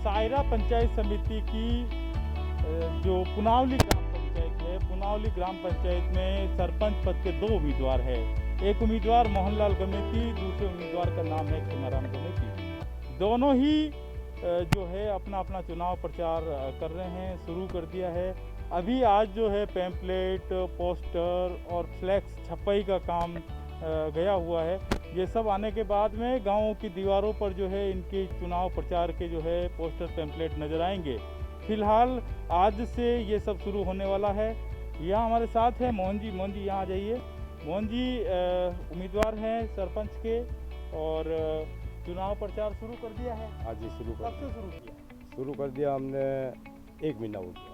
सायरा पंचायत समिति की जो पुनावली ग्राम पंचायत है, पुनावली ग्राम पंचायत में सरपंच पद के 2 उम्मीदवार है। एक उम्मीदवार मोहनलाल गमेती, दूसरे उम्मीदवार का नाम है खीमाराम गमेती। दोनों ही जो है अपना अपना चुनाव प्रचार कर रहे हैं, शुरू कर दिया है। अभी आज जो है पैम्पलेट, पोस्टर और फ्लैक्स छपाई का काम गया हुआ है। ये सब आने के बाद में गाँव की दीवारों पर जो है इनके चुनाव प्रचार के जो है पोस्टर पैम्पलेट नज़र आएंगे। फिलहाल आज से ये सब शुरू होने वाला है। यहाँ हमारे साथ है मोहन जी। मोहन जी यहाँ आ जाइए। मोहन जी उम्मीदवार हैं सरपंच के और चुनाव प्रचार शुरू कर दिया है। आज ही शुरू कब से शुरू किया? शुरू कर दिया हमने 1 महीना हो गया।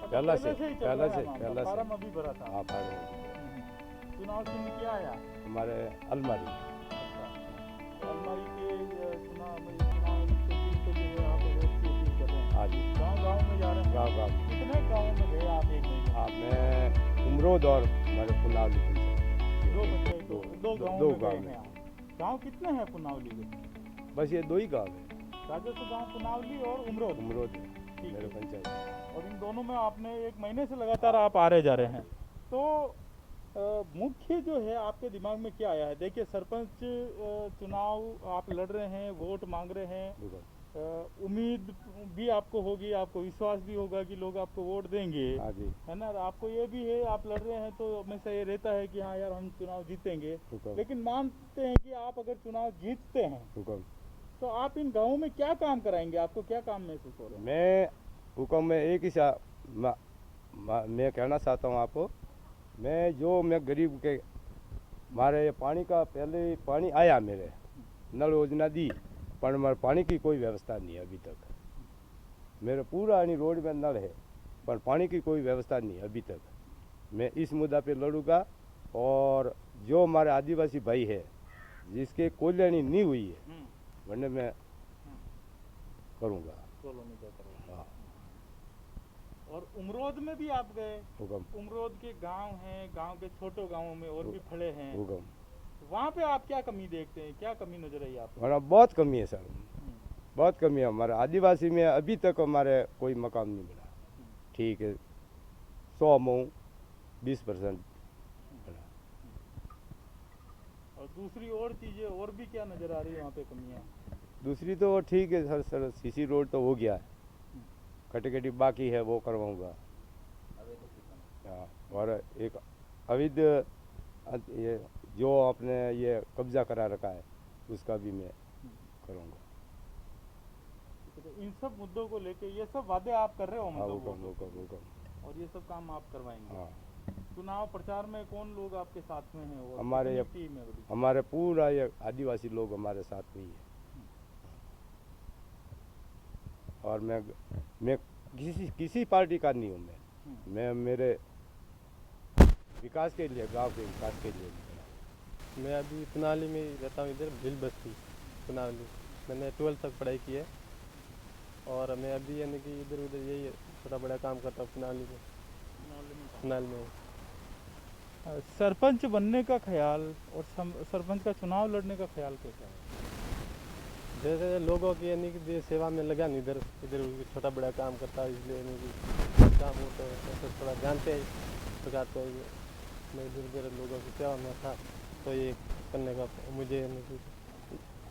पहला से फार्म अभी भरा था। हाँ, चुनाव चिन्ह क्या आया? हमारे अलमारी। अलमारी के चुनाव चिन्ह पे जो है आप वोट की अपील कर रहे हैं। हाँ जी, गाँव में जा रहे हैं। गाँव कितने गाँव में गए आप 1 महीने? हाँ, मैं उमरोद और हमारे पुनावली दो गाँव में। गाँव कितने हैं पुनावली में? बस ये 2 ही गाँव है। राजस्व गाँव पुनावली और उमरोद उमरोद है ठीक मेरे है। पंचायत। और इन दोनों में आपने 1 महीने से लगातार आप आ रहे जा रहे हैं, तो मुख्य जो है आपके दिमाग में क्या आया है? देखिए, सरपंच चुनाव आप लड़ रहे हैं, वोट मांग रहे हैं, उम्मीद भी आपको होगी, आपको विश्वास भी होगा कि लोग आपको वोट देंगे, हाँ जी, है ना। आपको ये भी है, आप लड़ रहे हैं तो हमेशा ये रहता है कि हाँ यार हम चुनाव जीतेंगे, लेकिन मानते हैं कि आप अगर चुनाव जीतते हैं तो आप इन गाँवों में क्या काम कराएंगे? आपको क्या काम महसूस हो रहा है? मैं हुक्म में एक ही मैं कहना चाहता हूँ आपको, मैं गरीब के मारे ये पानी का पहले पानी आया, मेरे नल योजना दी, पर हमारे पानी की कोई व्यवस्था नहीं है अभी तक। मेरे पूरा यानी रोड में नल है पर पानी की कोई व्यवस्था नहीं है अभी तक। मैं इस मुद्दा पे लड़ूंगा और जो हमारे आदिवासी भाई है जिसके कल्याणी नहीं हुई है वरना मैं करूँगा। हाँ। और उमरोद में भी आप गए? हुक्म। उमरोद के गांव हैं, गांव के छोटे गांवों में और भी फड़े हैं। हुक्म। वहाँ पे आप क्या कमी देखते हैं? क्या कमी नजर आई आपको? हमारा बहुत कमी है सर, बहुत कमी है। हमारे आदिवासी में अभी तक हमारे कोई मकान नहीं मिला। ठीक है, 100 में 20% मिला। और दूसरी और चीज़ें और भी क्या नज़र आ रही है वहाँ पे कमियाँ? दूसरी तो ठीक है सर सीसी रोड तो हो गया है, कटी बाकी है वो करवाऊँगा। हाँ, और एक अवैध ये जो आपने ये कब्जा करा रखा है उसका भी मैं करूँगा। तो इन सब मुद्दों को लेके ये सब वादे आप कर रहे हो? हाँ, मतलब और ये सब काम आप करवाएंगे? हाँ। चुनाव प्रचार में कौन लोग आपके साथ में हैं? हमारे पूरा ये आदिवासी लोग हमारे साथ में ही है। और मैं किसी पार्टी का नहीं हूँ। मैं मेरे विकास के लिए, गांव के विकास के लिए। मैं अभी पुनावली में रहता हूँ, इधर भिल बस्ती पुनावली। मैंने 12th तक पढ़ाई की है और मैं अभी यानी कि इधर उधर यही छोटा बड़ा काम करता हूँ पुनावली में। सरपंच बनने का ख्याल और सरपंच का चुनाव लड़ने का ख्याल कैसा है? जैसे लोगों की यानी कि देश सेवा में लगा नहीं, इधर छोटा बड़ा काम करता है, इसलिए यानी कि काम होता है ऐसे थोड़ा जानते हैं प्रकार तो मैं इधर उधर लोगों की सेवा में था तो ये करने का मुझे यानी कि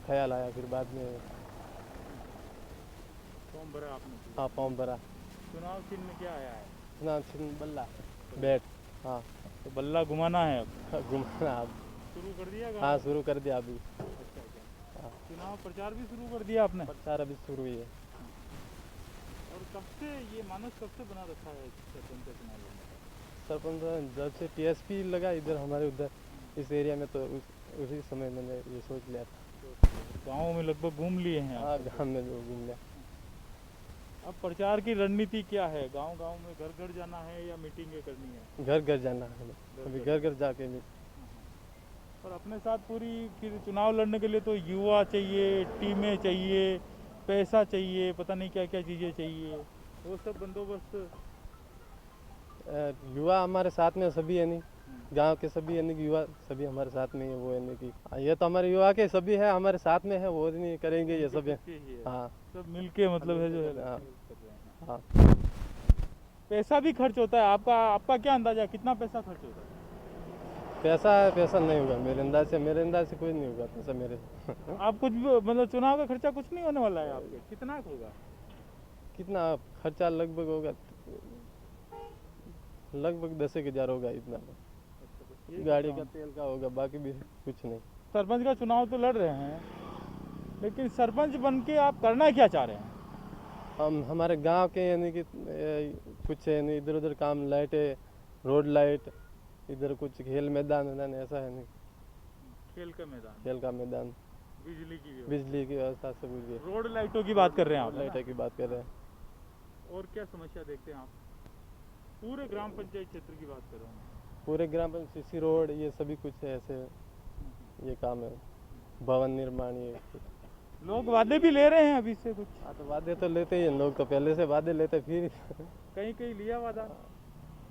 ख्याल आया। फिर बाद में फॉर्म भरा आपने? हाँ, फॉर्म भरा। चुनाव चिन्ह क्या आया है? चुनाव चिन्ह बल्ला बैट। हाँ, तो बल्ला घुमाना है अब? घुमाना अब शुरू कर दिया? हाँ, शुरू कर दिया अभी। हाँ। चुनाव प्रचार भी शुरू कर दिया आपने? प्रचार अभी शुरू हुई है। और कब से ये मानस कब से बना रखा है सरपंच का चुनाव लड़ने का? सरपंच जब से टीएसपी लगा इधर हमारे उधर इस एरिया में तो उसी समय मैंने ये सोच लिया था। गाँव में लगभग घूम लिए हैं? हाँ, गाँव में जो घूम लिया। अब प्रचार की रणनीति क्या है? गांव-गांव में घर-घर जाना है या मीटिंगें करनी है? घर-घर जाना है, अभी घर-घर जाके भी। और अपने साथ पूरी फिर चुनाव लड़ने के लिए तो युवा चाहिए, टीमें चाहिए, पैसा चाहिए, पता नहीं क्या-क्या चीज़ें चाहिए, वो सब बंदोबस्त? युवा हमारे साथ में सभी है नहीं, गांव के सभी यानी कि युवा सभी हमारे साथ में है, वो यानी कि ये तो हमारे युवा के सभी है हमारे साथ में है, वो नहीं करेंगे ये सब है। हाँ सब मिलके मतलब है जो है हाँ कर रहे हैं। हाँ। पैसा भी खर्च होता है, आपका आपका क्या अंदाजा, कितना पैसा खर्च होता है? पैसा नहीं होगा मेरे अंदाज से कोई नहीं होगा पैसा मेरे। आप कुछ भी मतलब चुनाव का खर्चा कुछ नहीं होने वाला है आपके, कितना होगा? कितना खर्चा लगभग होगा, लगभग 10,000 होगा इतना। गाड़ी का तेल का होगा, बाकी भी कुछ नहीं। सरपंच का चुनाव तो लड़ रहे हैं, लेकिन सरपंच बन के आप करना क्या चाह रहे हैं? हम हमारे गांव के यानी कि कुछ यानी इधर उधर काम, लाइटें, रोड लाइट, इधर कुछ खेल मैदान वैदान ऐसा है नहीं, खेल का मैदान, खेल का मैदान, बिजली की व्यवस्था सब कुछ है। रोड लाइटों की बात कर रहे हैं आप, लाइटें की बात कर रहे हैं। और क्या समस्या देखते हैं आप? पूरे ग्राम पंचायत क्षेत्र की बात कर रहा हूँ। पूरे ग्राम पंचायत सीसी रोड ये सभी कुछ है ऐसे, ये काम है, भवन निर्माण ये कुछ। लोग वादे भी ले रहे हैं अभी से कुछ? हाँ तो वादे तो लेते ही हैं लोग, तो पहले से वादे लेते फिर कहीं कहीं लिया वादा?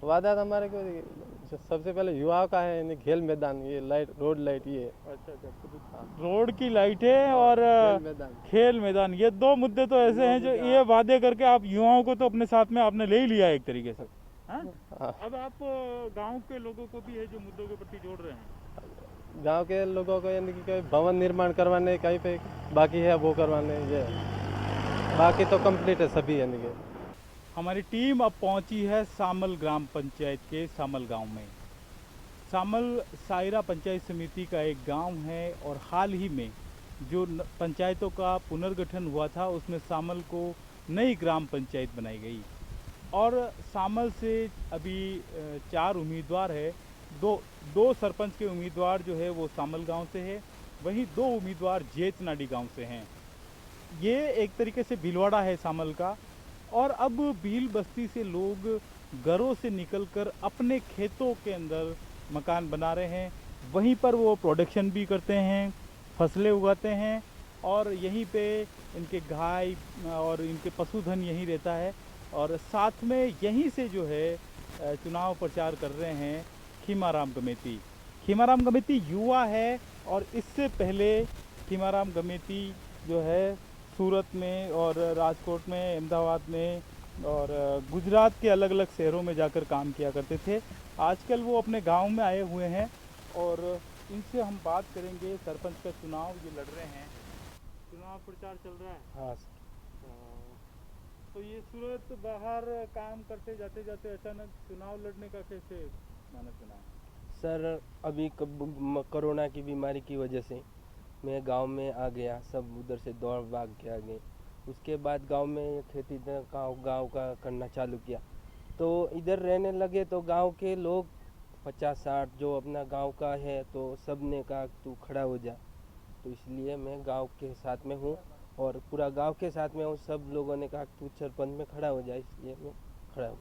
वादा तो हमारे को सबसे पहले युवाओं का है, यानी खेल मैदान, ये लाइट, रोड लाइट, ये अच्छा, रोड की लाइटें और खेल मैदान। खेल मैदान, ये दो मुद्दे तो ऐसे हैं जो ये वादे करके आप युवाओं को तो अपने साथ में आपने ले ही लिया एक तरीके से। हाँ? हाँ। अब आप गांव के लोगों को भी है जो मुद्दों के प्रति जोड़ रहे हैं। गांव के लोगों को यानी कि कहीं भवन निर्माण करवाने, कहीं पे बाकी है वो करवाने, ये बाकी तो कंप्लीट है सभी यानी कि। हमारी टीम अब पहुंची है सामल ग्राम पंचायत के सामल गांव में। सामल सायरा पंचायत समिति का एक गांव है और हाल ही में जो पंचायतों का पुनर्गठन हुआ था उसमें सामल को नई ग्राम पंचायत बनाई गई और सामल से अभी 4 उम्मीदवार है। दो सरपंच के उम्मीदवार जो है वो सामल गांव से है, वहीं 2 उम्मीदवार जेतनाडी गांव से हैं। ये एक तरीके से भीलवाड़ा है सामल का। और अब भील बस्ती से लोग घरों से निकलकर अपने खेतों के अंदर मकान बना रहे हैं, वहीं पर वो प्रोडक्शन भी करते हैं, फसलें उगाते हैं और यहीं पे इनके गाय और इनके पशुधन यहीं रहता है। और साथ में यहीं से जो है चुनाव प्रचार कर रहे हैं खीमाराम गमेती। खीमाराम गमेती युवा है और इससे पहले खीमाराम गमेती जो है सूरत में और राजकोट में, अहमदाबाद में और गुजरात के अलग अलग शहरों में जाकर काम किया करते थे। आजकल वो अपने गांव में आए हुए हैं और इनसे हम बात करेंगे। सरपंच का चुनाव ये लड़ रहे हैं, चुनाव प्रचार चल रहा है। हाँ तो ये सूरत बाहर काम करते जाते जाते अचानक चुनाव लड़ने का कैसे मानस बना? सर अभी कोरोना की बीमारी की वजह से मैं गांव में आ गया, सब उधर से दौड़ भाग के आ गए। उसके बाद गांव में खेती गांव का करना चालू किया, तो इधर रहने लगे तो गांव के लोग 50-60 जो अपना गांव का है तो सब ने कहा तू खड़ा हो जा, तो इसलिए मैं गांव के साथ में हूँ और पूरा गांव के साथ में हूँ। सब लोगों ने कहा तू सरपंच में खड़ा हो जा, इसलिए मैं खड़ा हूँ।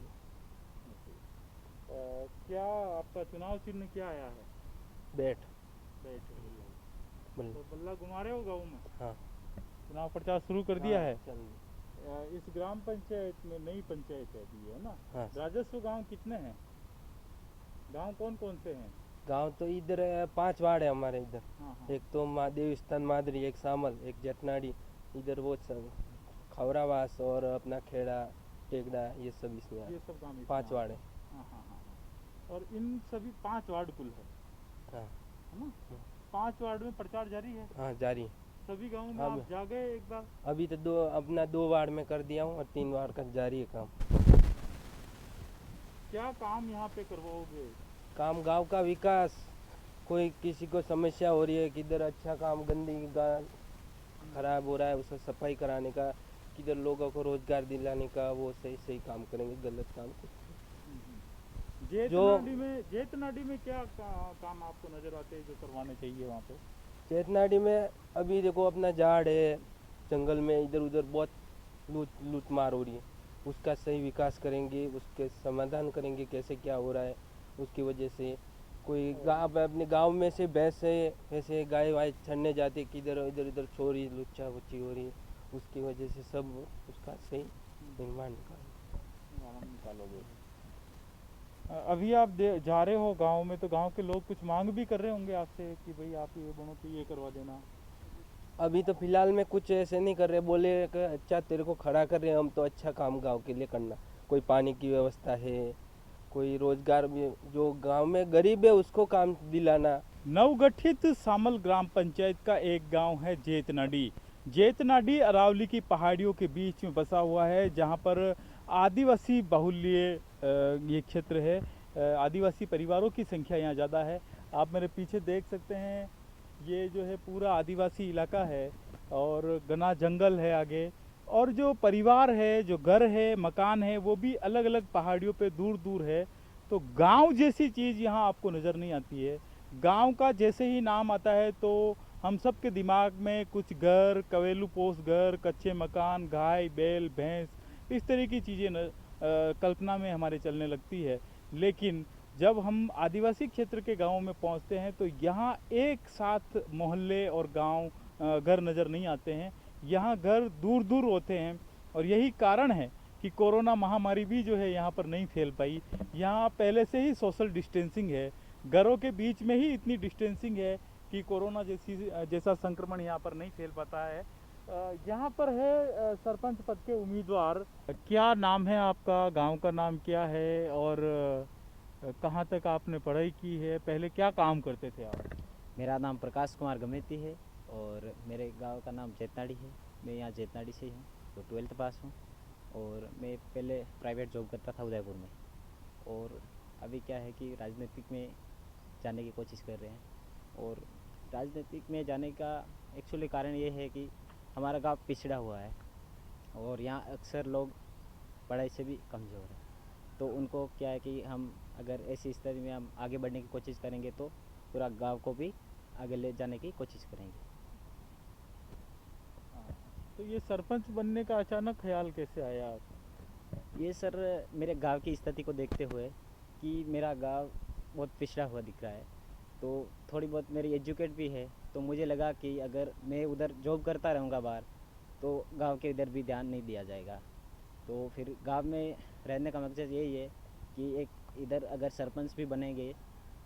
क्या आपका चुनाव चिन्ह क्या आया है? बैठ तो बल्ला घुमा रहे हो गाँव में? हाँ, चुनाव प्रचार शुरू कर दिया है। चल। इस ग्राम पंचायत में नई पंचायत है अभी, है ना? हाँ। राजस्व गांव कितने हैं? गांव कौन कौन से हैं? गांव तो इधर 5 वार्ड है हमारे इधर। हाँ। एक तो महादेव स्थान मादरी, एक सामल, एक जटनाड़ी, इधर वो सब खवरावास और अपना खेड़ा टेकड़ा, ये सब इसमें ये सब गांव इसमें 5 वार्ड है। हाँ। और इन सभी 5 वार्ड कुल है, हाँ है ना? 5 वार्ड में प्रचार जारी है हाँ, जारी। सभी गाँव में। अब- आप जा गए एक बार? अभी तो अपना 2 वार्ड में कर दिया हूँ और 3 वार्ड का जारी है काम। क्या काम यहाँ पे करवाओगे? काम गांव का विकास, कोई किसी को समस्या हो रही है, किधर अच्छा काम, गंदगी खराब हो रहा है उसका सफाई कराने का, किधर लोगों को रोजगार दिलाने का, वो सही काम करेंगे, गलत काम को। जेतनाडी में क्या काम आपको नजर आते हैं जो करवाने चाहिए वहाँ पे? चेतनाडी में अभी देखो अपना झाड़ है, जंगल में इधर उधर बहुत लूट मार हो रही है, उसका सही विकास करेंगे, उसके समाधान करेंगे कैसे क्या हो रहा है। उसकी वजह से कोई अपने गांव में से भैंस से ऐसे गाय वाय छड़ने जाते, किधर इधर उधर चोरी लुच्चा बुच्ची हो रही है, उसकी वजह से सब उसका सही निर्माण निकालोगे? अभी आप जा रहे हो गांव में, तो गांव के लोग कुछ मांग भी कर रहे होंगे आपसे कि भाई आप ये बनो तो ये करवा देना। अभी तो फिलहाल में कुछ ऐसे नहीं कर रहे, बोले कि अच्छा तेरे को खड़ा कर रहे हैं हम तो अच्छा काम गांव के लिए करना, कोई पानी की व्यवस्था है, कोई रोजगार भी, जो गांव में गरीब है उसको काम दिलाना। नवगठित सामल ग्राम पंचायत का एक गांव है जेतनाडी। जेतनाडी अरावली की पहाड़ियों के बीच में बसा हुआ है, जहां पर आदिवासी बाहुल्य ये क्षेत्र है। आदिवासी परिवारों की संख्या यहाँ ज़्यादा है। आप मेरे पीछे देख सकते हैं, ये जो है पूरा आदिवासी इलाका है और घना जंगल है आगे। और जो परिवार है, जो घर है, मकान है, वो भी अलग अलग पहाड़ियों पे दूर दूर है। तो गांव जैसी चीज़ यहाँ आपको नज़र नहीं आती है। गांव का जैसे ही नाम आता है तो हम सब के दिमाग में कुछ घर, कवेलू पोस घर, कच्चे मकान, गाय बैल भैंस, इस तरह की चीज़ें कल्पना में हमारे चलने लगती है। लेकिन जब हम आदिवासी क्षेत्र के गांवों में पहुंचते हैं तो यहाँ एक साथ मोहल्ले और गांव घर नज़र नहीं आते हैं। यहाँ घर दूर दूर होते हैं और यही कारण है कि कोरोना महामारी भी जो है यहाँ पर नहीं फैल पाई। यहाँ पहले से ही सोशल डिस्टेंसिंग है, घरों के बीच में ही इतनी डिस्टेंसिंग है कि कोरोना जैसा संक्रमण यहाँ पर नहीं फैल पाता है। यहाँ पर है सरपंच पद के उम्मीदवार। क्या नाम है आपका, गांव का नाम क्या है और कहाँ तक आपने पढ़ाई की है, पहले क्या काम करते थे आप? मेरा नाम प्रकाश कुमार गमेती है और मेरे गांव का नाम जेतनाड़ी है। मैं यहाँ जेतनाड़ी से हूँ, तो 12th पास हूँ। और मैं पहले प्राइवेट जॉब करता था उदयपुर में, और अभी क्या है कि राजनीतिक में जाने की कोशिश कर रहे हैं। और राजनीतिक में जाने का एक्चुअली कारण ये है कि हमारा गांव पिछड़ा हुआ है और यहाँ अक्सर लोग पढ़ाई से भी कमज़ोर हैं। तो उनको क्या है कि हम अगर ऐसी स्थिति में हम आगे बढ़ने की कोशिश करेंगे तो पूरा गांव को भी आगे ले जाने की कोशिश करेंगे। तो ये सरपंच बनने का अचानक ख्याल कैसे आया आप? ये सर मेरे गांव की स्थिति को देखते हुए कि मेरा गांव बहुत पिछड़ा हुआ दिख रहा है, तो थोड़ी बहुत मेरी एजुकेट भी है, तो मुझे लगा कि अगर मैं उधर जॉब करता रहूँगा बाहर तो गांव के इधर भी ध्यान नहीं दिया जाएगा। तो फिर गांव में रहने का मकसद यही है कि एक इधर अगर सरपंच भी बनेंगे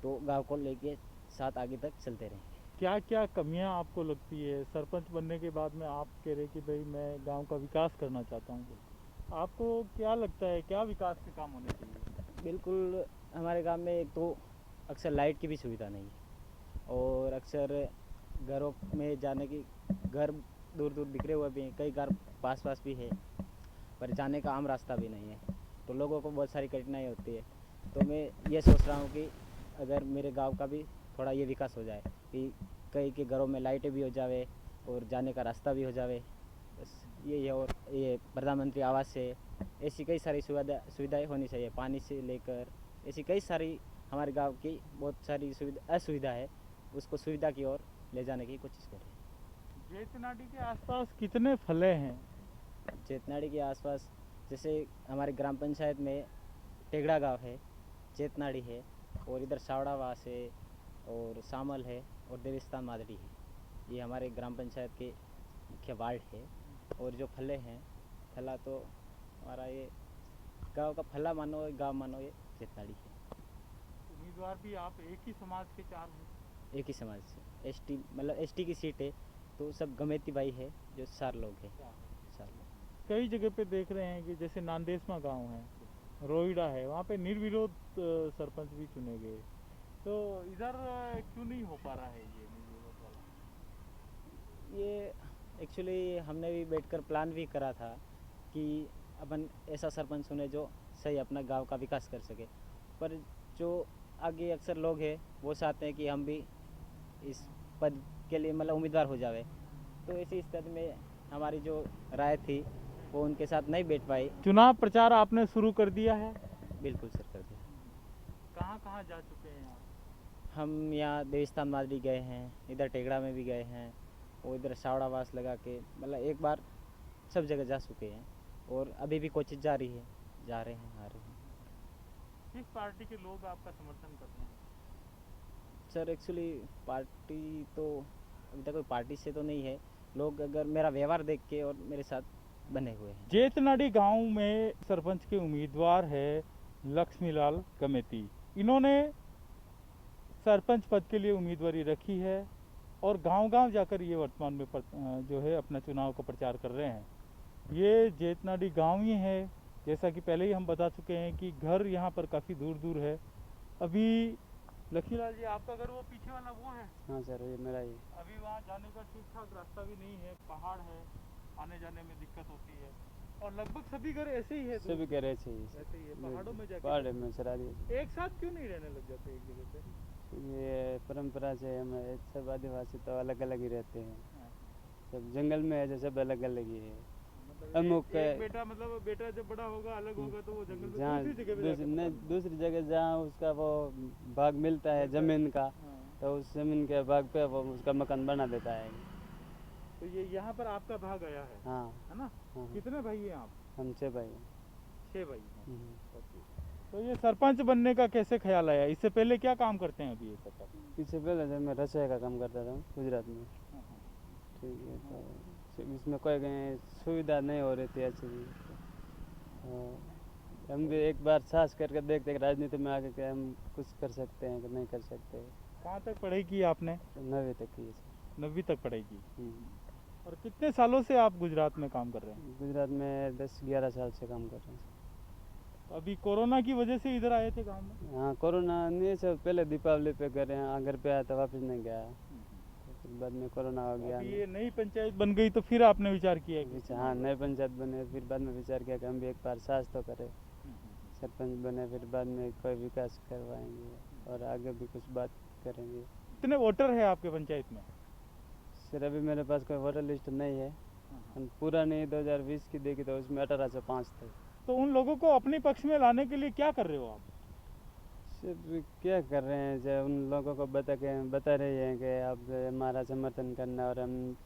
तो गांव को लेके साथ आगे तक चलते रहेंगे। क्या क्या कमियां आपको लगती है सरपंच बनने के बाद में? आप कह रहे कि भाई मैं गांव का विकास करना चाहता हूं, आपको क्या लगता है क्या विकास के काम होने चाहिए? बिल्कुल, हमारे गांव में एक तो अक्सर लाइट की भी सुविधा नहीं है और अक्सर घरों में जाने की, घर दूर दूर बिखरे हुए भी हैं, कई घर पास पास भी है पर जाने का आम रास्ता भी नहीं है, तो लोगों को बहुत सारी कठिनाई होती है। तो मैं ये सोच रहा हूँ कि अगर मेरे गांव का भी थोड़ा ये विकास हो जाए कि कई के घरों में लाइटें भी हो जावे और जाने का रास्ता भी हो जावे, बस ये है। और ये प्रधानमंत्री आवास से ऐसी कई सारी सुविधाएं होनी चाहिए, पानी से लेकर ऐसी कई सारी हमारे गांव की बहुत सारी असुविधा है, उसको सुविधा की ओर ले जाने की कोशिश करें। जेतनाडी के आसपास कितने फले हैं? जेतनाड़ी के आसपास जैसे हमारे ग्राम पंचायत में टेगड़ा गांव है, जेतनाड़ी है और इधर सावड़ावास है और सामल है और देविस्तान मादड़ी है। ये हमारे ग्राम पंचायत के मुख्य वार्ड है। और जो फले हैं, फला तो हमारा ये गांव का फला मानो, गांव मानो, ये जेतनाड़ी है। उम्मीदवार भी आप एक ही समाज के चार हैं? एक ही समाज से, एसटी मतलब एसटी की सीट है, तो सब गमेती भाई है, जो 4 लोग हैं। 4 लोग कई जगह पे देख रहे हैं कि जैसे नांदेसमा गांव है, रोहिड़ा है, वहाँ पे निर्विरोध सरपंच भी चुने गए, तो इधर क्यों नहीं हो पा रहा है ये निर्विरोध वाला? ये एक्चुअली हमने भी बैठकर प्लान भी करा था कि अपन ऐसा सरपंच चुने जो सही अपना गांव का विकास कर सके, पर जो आगे अक्सर लोग हैं वो चाहते हैं कि हम भी इस पद के लिए मतलब उम्मीदवार हो जावे, तो ऐसी स्थिति में हमारी जो राय थी वो उनके साथ नहीं बैठ पाई। चुनाव प्रचार आपने शुरू कर दिया है? बिल्कुल सर, कर दिया। कहाँ कहाँ जा चुके हैं आप? हम यहाँ देविस्तान मादरी गए हैं, इधर टेगड़ा में भी गए हैं और इधर सावड़ावास लगा के मतलब एक बार सब जगह जा चुके हैं और अभी भी कोशिश जारी है, जा रहे हैं, आ रहे हैं। किस पार्टी के लोग आपका समर्थन करते हैं? सर एक्चुअली पार्टी तो अभी तक कोई पार्टी से तो नहीं है, लोग अगर मेरा व्यवहार देख के और मेरे साथ बने हुए हैं। जेतनाडी गांव में सरपंच के उम्मीदवार है लक्ष्मीलाल कमेटी। इन्होंने सरपंच पद के लिए उम्मीदवारी रखी है और गांव-गांव जाकर ये वर्तमान में जो है अपना चुनाव का प्रचार कर रहे हैं। ये जेतनाडी गांव ही है, जैसा कि पहले ही हम बता चुके हैं कि घर यहाँ पर काफ़ी दूर-दूर है। अभी लक्ष्मीलाल जी, आपका घर वो पीछे वाला वो है? हाँ सर, ये मेरा ही। अभी वहाँ जाने का ठीक-ठाक रास्ता भी नहीं है, पहाड़ है, आने जाने में दिक्कत होती है और लगभग सभी घर ऐसे ही है। सभी कह रहे चाहिए ऐसे ही है, पहाड़ों में जाके पहाड़ में चला दिए। एक साथ क्यों नहीं रहने लग जाते एक जगह पे? ये परंपरा से हमें सब आदिवासी तो अलग अलग ही रहते हैं। हाँ। सब जंगल में है जो सब अलग अलग ही है। मतलब अमुक एक बेटा, मतलब बेटा जब बड़ा होगा अलग होगा तो वो जंगल में जहाँ दूसरी जगह पे जाके पढ़ाता है। दूसरी जगह जहाँ उसका वो भाग मिलता है जमीन का, हाँ। तो उस जमीन के भाग पे वो उसका मकान बना देता है। तो ये यहाँ पर आपका भाग आया है? हाँ है ना? हाँ। कितने भाई हैं आप? हम 6 भाई। 6 भाई हैं। हम्म। ओके। तो ये सरपंच बनने का कैसे ख्याल आया? इससे पहले क्या काम करते हैं अभी ये सरपंच? इससे पहले जब मैं रसोई का काम करता था गुजरात में। हाँ, हाँ। ठीक है, तो इसमें कोई कहीं सुविधा नहीं हो रही थी अच्छी। और हम भी एक बार साहस करके देखते कि राजनीति में आके क्या हम कुछ कर सकते हैं कि नहीं कर सकते। कहाँ तक पढ़ाई की आपने? 9वीं तक की है सर। 9वीं तक पढ़ाई की। हम्म। और कितने सालों से आप गुजरात में काम कर रहे हैं? गुजरात में 10-11 साल से काम कर रहे हैं। तो अभी कोरोना की वजह से इधर आए थे गाँव में? हाँ, कोरोना नहीं सब पहले दीपावली पे कर रहे हैं, घर पे आया तो वापस नहीं गया। तो फिर बाद में कोरोना हो गया। अभी ये नई पंचायत बन गई तो फिर आपने विचार किया कि हाँ, नए पंचायत बने, फिर बाद में विचार किया कि हम भी एक बार साहस तो करें, सरपंच बने, फिर बाद में कोई विकास करवाएंगे और आगे भी कुछ बात करेंगे। कितने वोटर है आपके पंचायत में? सर अभी मेरे पास कोई वोटर लिस्ट नहीं है, पूरा नहीं 2020 की देखी तो उसमें 18 से 5 थे। तो उन लोगों को अपने पक्ष में लाने के लिए क्या कर रहे हो आप? सर क्या कर रहे हैं, जो उन लोगों को बता रहे हैं कि आप हमारा समर्थन करना और हम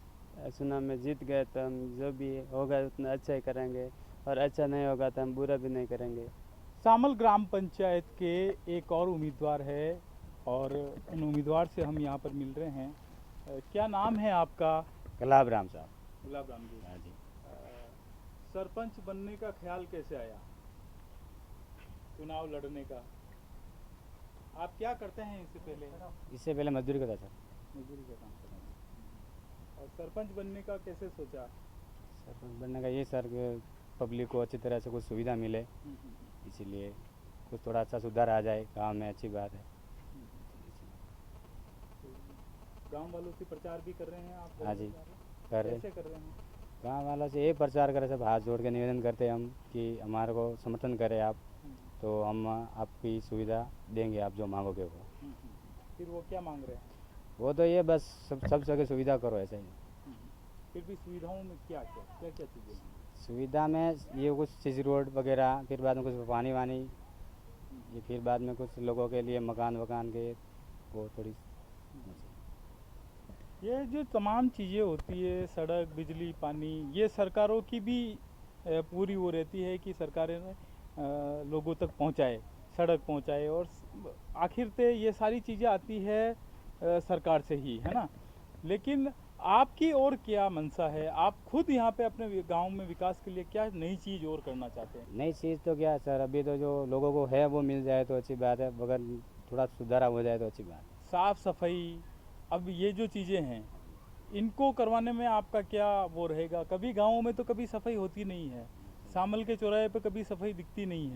चुनाव में जीत गए तो हम जो भी होगा उतना अच्छा ही करेंगे और अच्छा नहीं होगा तो हम बुरा भी नहीं करेंगे। सामल ग्राम पंचायत के एक और उम्मीदवार है और उन उम्मीदवार से हम यहाँ पर मिल रहे हैं। क्या नाम है आपका? गुलाब राम साहब। गुलाब राम जी। हाँ जी। सरपंच बनने का ख्याल कैसे आया, चुनाव लड़ने का? आप क्या करते हैं इससे पहले? इससे पहले मजदूरी करता था। मजदूरी का काम करते हैं। और सरपंच बनने का कैसे सोचा? सरपंच बनने का ये सर पब्लिक को अच्छी तरह से कुछ सुविधा मिले, इसीलिए कुछ थोड़ा अच्छा सुधार आ जाए गांव में, अच्छी बात है। गांव वालों से प्रचार भी कर रहे हैं आप? हाँ जी, कर रहे। कैसे कर रहे हैं? गांव वालों से ये प्रचार करें, सब हाथ जोड़ के निवेदन करते हैं हम कि हमारे को समर्थन करें आप, तो हम आपकी सुविधा देंगे, आप जो मांगोगे वो। फिर वो क्या मांग रहे हैं? वो तो ये बस सब जगह सुविधा करो, ऐसा ही। फिर भी सुविधाओं में क्या क्या क्या क्या चीज़ें? सुविधा में ये कुछ सीसी रोड वगैरह, फिर बाद में कुछ पानी वानी, ये फिर बाद में कुछ लोगों के लिए मकान वकान के वो थोड़ी। ये जो तमाम चीज़ें होती है, सड़क, बिजली, पानी, ये सरकारों की भी पूरी वो रहती है कि सरकारें लोगों तक पहुंचाए, सड़क पहुंचाए और आखिर ते ये सारी चीज़ें आती है सरकार से ही, है ना? लेकिन आपकी और क्या मंशा है? आप खुद यहाँ पे अपने गांव में विकास के लिए क्या नई चीज़ और करना चाहते हैं? नई चीज़ तो क्या है सर, अभी तो जो लोगों को है वो मिल जाए तो अच्छी बात है, मगर थोड़ा सुधारा हो जाए तो अच्छी बात है। साफ सफाई, अब ये जो चीज़ें हैं इनको करवाने में आपका क्या वो रहेगा? कभी गाँवों में तो कभी सफाई होती नहीं है, सामल के चौराहे पे कभी सफाई दिखती नहीं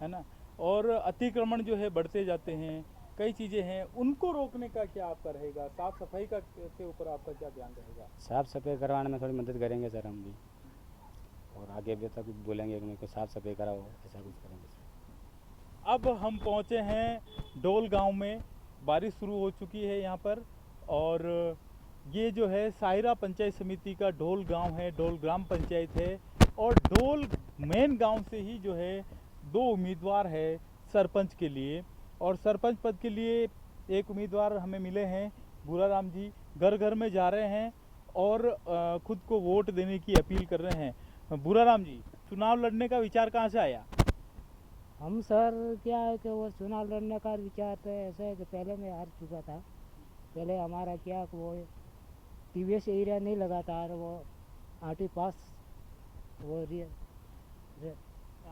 है ना? और अतिक्रमण जो है बढ़ते जाते हैं, कई चीज़ें हैं, उनको रोकने का क्या आपका रहेगा? साफ सफाई का के ऊपर आपका क्या ध्यान रहेगा? साफ़ सफाई करवाने में थोड़ी मदद करेंगे सर हम भी, और आगे भी तक बोलेंगे कि मेरे को साफ़ सफाई कराओ, ऐसा कुछ करेंगे सर। अब हम पहुंचे हैं डोल गांव में, बारिश शुरू हो चुकी है यहाँ पर और ये जो है सायरा पंचायत समिति का डोल गांव है, डोल ग्राम पंचायत है और डोल मेन गांव से ही जो है 2 उम्मीदवार है सरपंच के लिए और सरपंच पद के लिए एक उम्मीदवार हमें मिले हैं बुराराम जी, घर घर में जा रहे हैं और खुद को वोट देने की अपील कर रहे हैं। बुराराम जी, चुनाव लड़ने का विचार कहाँ से आया? हम सर क्या है कि वो चुनाव लड़ने का विचार तो ऐसा है कि पहले मैं हार चुका था। पहले हमारा क्या वो टीवीएस एरिया नहीं लगा था और वो आरटी पास वो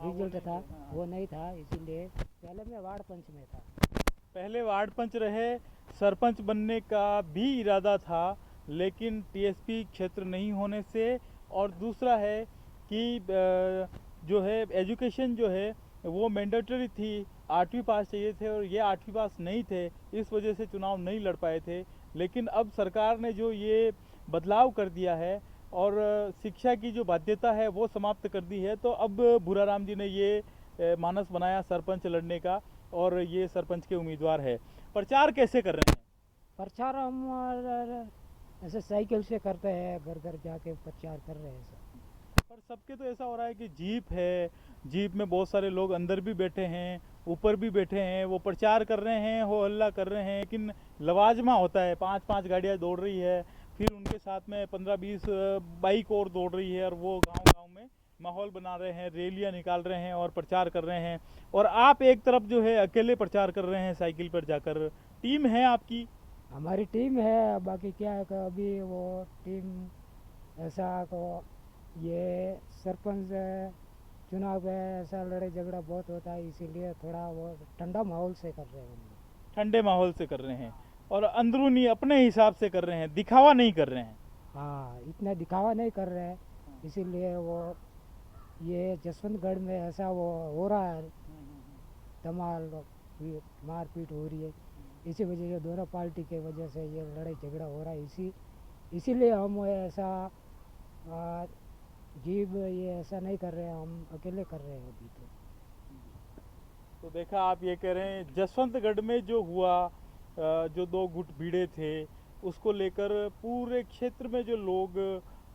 रिजल्ट नहीं था, थे, हाँ। वो नहीं था, इसीलिए पहले मैं वार्ड पंच में था। पहले वार्ड पंच रहे, सरपंच बनने का भी इरादा था, लेकिन टीएसपी क्षेत्र नहीं होने से, और दूसरा है कि जो है एजुकेशन जो है वो मैंडेटरी थी, 8वीं पास चाहिए थे और ये 8वीं पास नहीं थे, इस वजह से चुनाव नहीं लड़ पाए थे। लेकिन अब सरकार ने जो ये बदलाव कर दिया है और शिक्षा की जो बाध्यता है वो समाप्त कर दी है, तो अब भूराराम जी ने ये मानस बनाया सरपंच लड़ने का, और ये सरपंच के उम्मीदवार है। प्रचार कैसे कर रहे हैं? प्रचार हम ऐसे साइकिल से करते हैं, घर घर जाके प्रचार कर रहे हैं सब। पर सबके तो ऐसा हो रहा है कि जीप है, जीप में बहुत सारे लोग अंदर भी बैठे हैं, ऊपर भी बैठे हैं, वो प्रचार कर रहे हैं, हो हल्ला कर रहे हैं, लेकिन लवाजमा होता है, 5-5 गाड़ियाँ दौड़ रही है, फिर उनके साथ में 15-20 बाइक और दौड़ रही है, और वो गांव-गांव में माहौल बना रहे हैं, रैलियां निकाल रहे हैं और प्रचार कर रहे हैं। और आप एक तरफ जो है अकेले प्रचार कर रहे हैं साइकिल पर जाकर। टीम है आपकी? हमारी टीम है, बाकी क्या है कि अभी वो टीम ऐसा को ये सरपंच चुनाव है, ऐसा लड़ाई झगड़ा बहुत होता है, इसीलिए थोड़ा वो ठंडा माहौल से कर रहे हैं हम लोग। ठंडे माहौल से कर रहे हैं और अंदरूनी अपने हिसाब से कर रहे हैं, दिखावा नहीं कर रहे हैं। हाँ, इतना दिखावा नहीं कर रहे हैं, इसीलिए वो ये जसवंतगढ़ में ऐसा वो हो रहा है, धमाल मारपीट हो रही है, इसी वजह से दोनों पार्टी के वजह से ये लड़ाई झगड़ा हो रहा है। इसीलिए हम ऐसा जीव ये ऐसा नहीं कर रहे हैं, हम अकेले कर रहे हैं अभी तो देखा, आप ये कह रहे हैं जसवंतगढ़ में जो हुआ, जो 2 गुट भिड़े थे, उसको लेकर पूरे क्षेत्र में जो लोग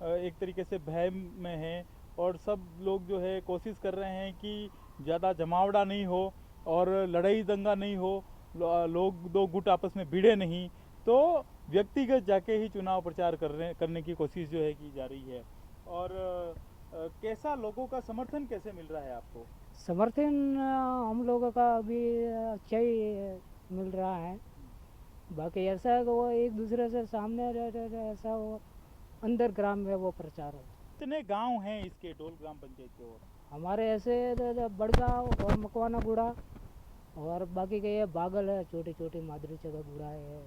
एक तरीके से भय में हैं, और सब लोग जो है कोशिश कर रहे हैं कि ज़्यादा जमावड़ा नहीं हो और लड़ाई दंगा नहीं हो, लोग 2 गुट आपस में भिड़े नहीं, तो व्यक्तिगत जाके ही चुनाव प्रचार करने की कोशिश जो है की जा रही है। और कैसा लोगों का समर्थन कैसे मिल रहा है आपको? समर्थन हम लोगों का अभी अच्छा ही मिल रहा है। बाकी ऐसा है कि वो एक दूसरे से सामने रह ऐसा वो अंदर ग्राम में वो प्रचार है। कितने गांव हैं इसके डोल ग्राम पंचायत के? और हमारे ऐसे बड़गांव और मकवाना गुड़ा, और बाकी के ये बागल है, छोटी छोटी मादरी जगह गुड़ा है,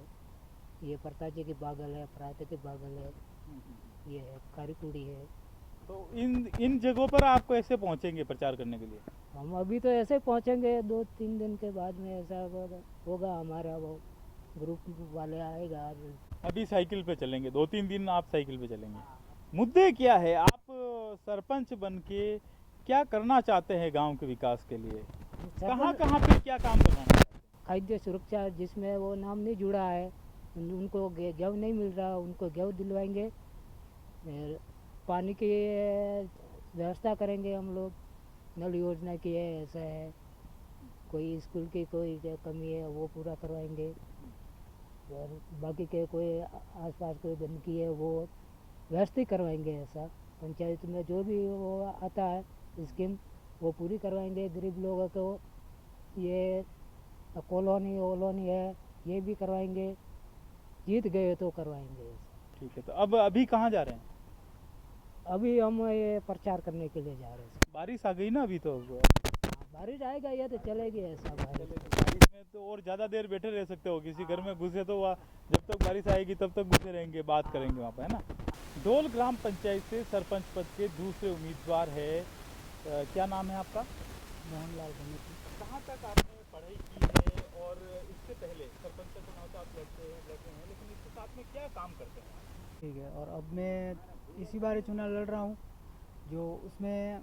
ये परताजी की बागल है, प्रात की बागल है, ये है कारीकुड़ी है। तो इन जगहों पर आप कैसे पहुंचेंगे प्रचार करने के लिए? हम अभी तो ऐसे पहुंचेंगे, 2-3 दिन के बाद में ऐसा होगा, हमारा वो ग्रुप वाले आएगा। अभी साइकिल पे चलेंगे, 2-3 दिन आप साइकिल पे चलेंगे। मुद्दे क्या है? आप सरपंच बन के क्या करना चाहते हैं गांव के विकास के लिए? कहाँ कहाँ पे क्या काम करवाना चाहते हैं? खाद्य सुरक्षा जिसमें वो नाम नहीं जुड़ा है, उनको गेहूँ नहीं मिल रहा, उनको गेहूँ दिलवाएंगे। पानी की व्यवस्था करेंगे हम लोग, नल योजना की है, ऐसा है, कोई स्कूल की कोई कमी है वो पूरा करवाएंगे, और बाकी के कोई आसपास कोई गंदगी है वो व्यवस्थित करवाएंगे। ऐसा पंचायत में जो भी वो आता है स्कीम वो पूरी करवाएंगे। गरीब लोगों को ये कॉलोनी वोलोनी है ये भी करवाएंगे, जीत गए तो करवाएंगे। ठीक है, तो अब अभी कहाँ जा रहे हैं? अभी हम ये प्रचार करने के लिए जा रहे हैं। बारिश आ गई ना अभी तो। बारिश आएगा ये तो चलेगी ऐसा बारिश। बारिश में तो और ज़्यादा देर बैठे रह सकते हो, किसी घर में घुसे तो वहाँ जब तक बारिश आएगी तब तक घुसे रहेंगे, बात करेंगे वहाँ पर, है ना। डोल ग्राम पंचायत से सरपंच पद के दूसरे उम्मीदवार है, क्या नाम है आपका? मोहनलाल गणेश। कहाँ तक आपने पढ़ाई की है, और इससे पहले सरपंच का चुनाव तो आप लड़ते हैं, लेकिन इसके साथ में क्या काम करते हैं? ठीक है, और अब मैं इसी बार चुनाव लड़ रहा हूँ, जो उसमें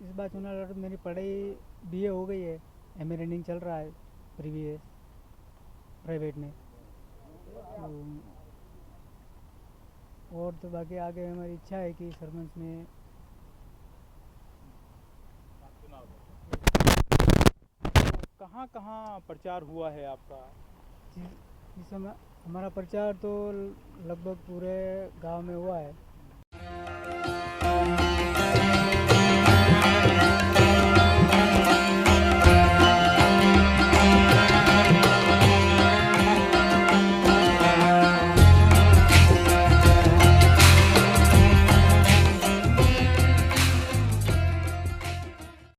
इस बार चुनाव लड़ मेरी पढ़ाई बीए हो गई है, एमए रनिंग चल रहा है प्रीवियस प्राइवेट में, और तो बाकी आगे हमारी इच्छा है कि सरपंच में कहाँ कहाँ प्रचार हुआ है आपका? इस समय हमारा प्रचार तो लगभग पूरे गांव में हुआ है।